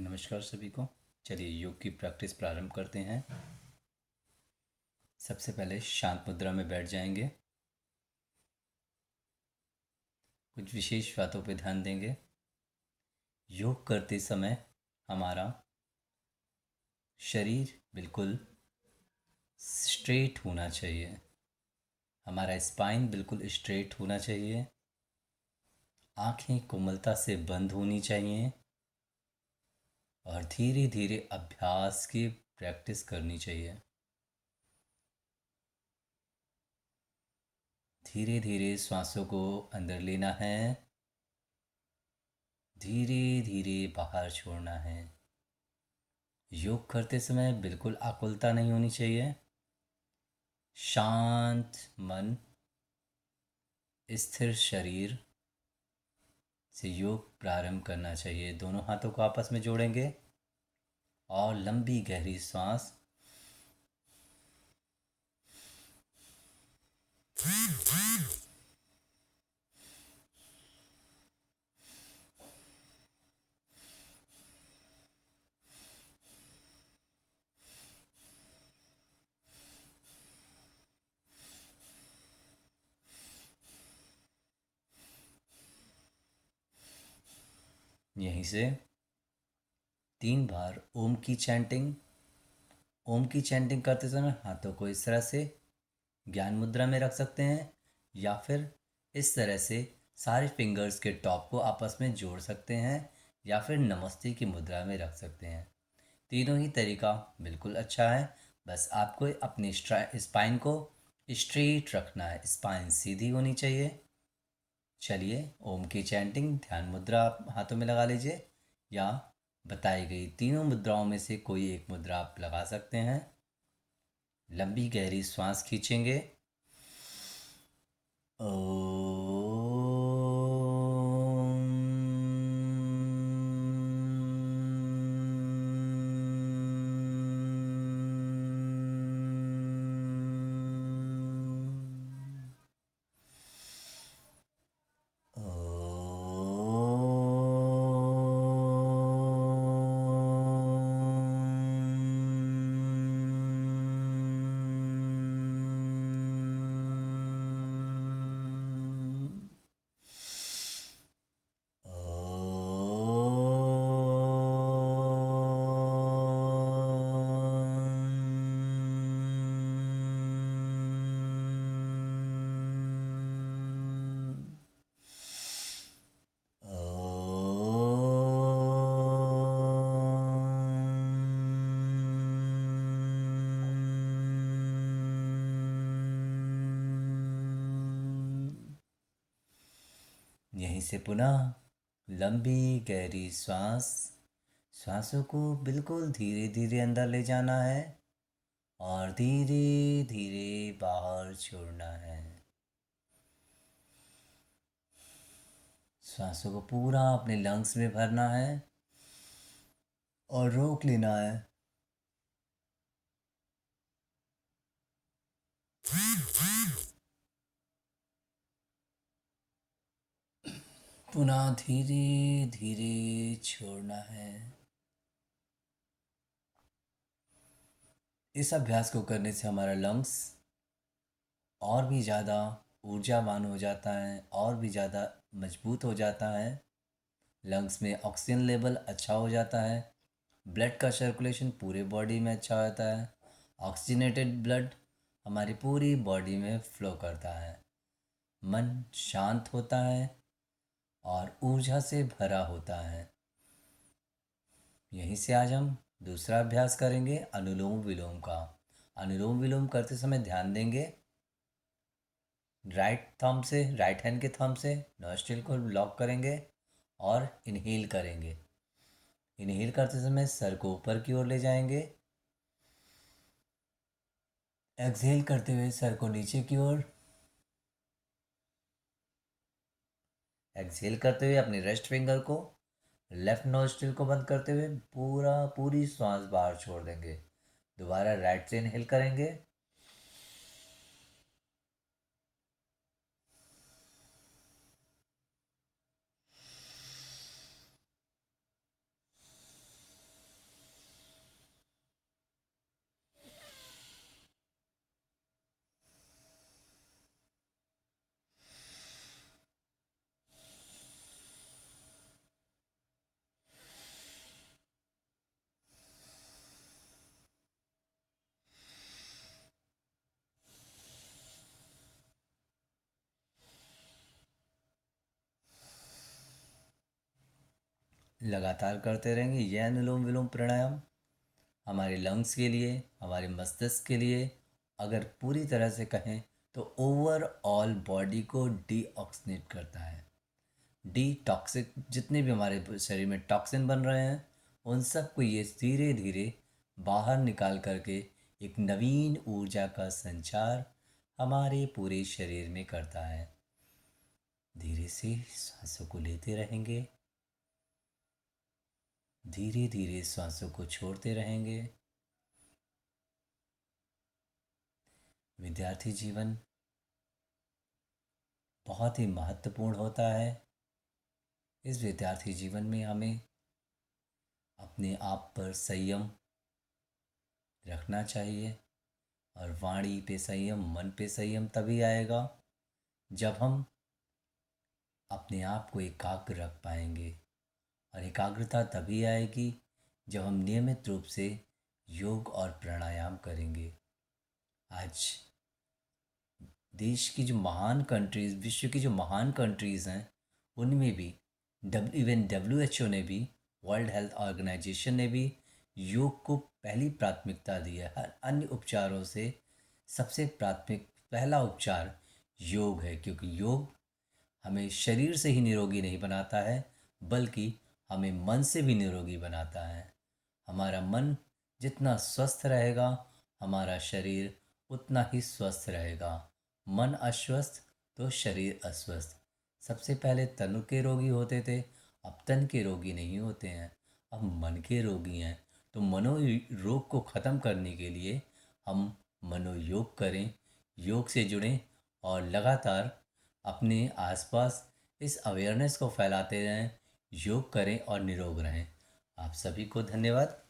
नमस्कार सभी को। चलिए योग की प्रैक्टिस प्रारंभ करते हैं। सबसे पहले शांत मुद्रा में बैठ जाएंगे। कुछ विशेष बातों पर ध्यान देंगे। योग करते समय हमारा शरीर बिल्कुल स्ट्रेट होना चाहिए। हमारा स्पाइन बिल्कुल स्ट्रेट होना चाहिए। आंखें कोमलता से बंद होनी चाहिए और धीरे धीरे अभ्यास की प्रैक्टिस करनी चाहिए। धीरे धीरे सांसों को अंदर लेना है, धीरे धीरे बाहर छोड़ना है। योग करते समय बिल्कुल आकुलता नहीं होनी चाहिए। शांत मन, स्थिर शरीर से योग प्रारंभ करना चाहिए। दोनों हाथों को आपस में जोड़ेंगे और लंबी गहरी सांस यहीं से 3 बार ओम की चैंटिंग करते समय हाथों को इस तरह से ज्ञान मुद्रा में रख सकते हैं या फिर इस तरह से सारे फिंगर्स के टॉप को आपस में जोड़ सकते हैं या फिर नमस्ते की मुद्रा में रख सकते हैं। तीनों ही तरीका बिल्कुल अच्छा है। बस आपको अपनी स्पाइन को स्ट्रेट रखना है, स्पाइन सीधी होनी चाहिए। चलिए ओम की चैंटिंग ध्यान मुद्रा आप हाथों में लगा लीजिए या बताई गई तीनों मुद्राओं में से कोई एक मुद्रा आप लगा सकते हैं। लंबी गहरी सांस खींचेंगे। यहीं से पुनः लंबी गहरी सांसों को बिल्कुल धीरे धीरे अंदर ले जाना है और धीरे धीरे बाहर छोड़ना है। सांसों को पूरा अपने लंग्स में भरना है और रोक लेना है। पुनः धीरे धीरे छोड़ना है। इस अभ्यास को करने से हमारा लंग्स और भी ज़्यादा ऊर्जावान हो जाता है और भी ज़्यादा मजबूत हो जाता है। लंग्स में ऑक्सीजन लेवल अच्छा हो जाता है। ब्लड का सर्कुलेशन पूरे बॉडी में अच्छा होता है। ऑक्सीजनेटेड ब्लड हमारी पूरी बॉडी में फ्लो करता है। मन शांत होता है और ऊर्जा से भरा होता है। यहीं से आज हम दूसरा अभ्यास करेंगे अनुलोम विलोम का। अनुलोम विलोम करते समय ध्यान देंगे राइट हैंड के थंब से नॉस्ट्रिल को लॉक करेंगे और इनहेल करेंगे। इनहेल करते समय सर को ऊपर की ओर ले जाएंगे। एक्सहेल करते हुए सर को नीचे की ओर। एक्सहेल करते हुए अपने रेस्ट फिंगर को लेफ्ट नोस्ट्रिल को बंद करते हुए पूरी सांस बाहर छोड़ देंगे। दोबारा राइट से इनहेल करेंगे। लगातार करते रहेंगे यह अनुलोम विलोम प्राणायाम हमारे लंग्स के लिए, हमारे मस्तिष्क के लिए, अगर पूरी तरह से कहें तो ओवरऑल बॉडी को डीऑक्सीनेट करता है। टॉक्सिक जितने भी हमारे शरीर में टॉक्सिन बन रहे हैं उन सबको ये धीरे धीरे बाहर निकाल करके एक नवीन ऊर्जा का संचार हमारे पूरे शरीर में करता है। धीरे से सांसों को लेते रहेंगे, धीरे धीरे सांसों को छोड़ते रहेंगे। विद्यार्थी जीवन बहुत ही महत्वपूर्ण होता है। इस विद्यार्थी जीवन में हमें अपने आप पर संयम रखना चाहिए और वाणी पे संयम, मन पे संयम तभी आएगा जब हम अपने आप को एकाग्र रख पाएंगे। और एकाग्रता तभी आएगी जब हम नियमित रूप से योग और प्राणायाम करेंगे। आज देश की जो महान कंट्रीज़, विश्व की जो महान कंट्रीज़ हैं, उनमें भी इवन WHO ने भी, वर्ल्ड हेल्थ ऑर्गेनाइजेशन ने भी योग को पहली प्राथमिकता दी है। हर अन्य उपचारों से सबसे प्राथमिक पहला उपचार योग है, क्योंकि योग हमें शरीर से ही निरोगी नहीं बनाता है बल्कि हमें मन से भी निरोगी बनाता है। हमारा मन जितना स्वस्थ रहेगा हमारा शरीर उतना ही स्वस्थ रहेगा। मन अस्वस्थ तो शरीर अस्वस्थ। सबसे पहले तनु के रोगी होते थे, अब तन के रोगी नहीं होते हैं, अब मन के रोगी हैं। तो मनोरोग को ख़त्म करने के लिए हम मनोयोग करें, योग से जुड़ें और लगातार अपने आसपास इस अवेयरनेस को फैलाते रहें, योग करें और निरोग रहें। आप सभी को धन्यवाद।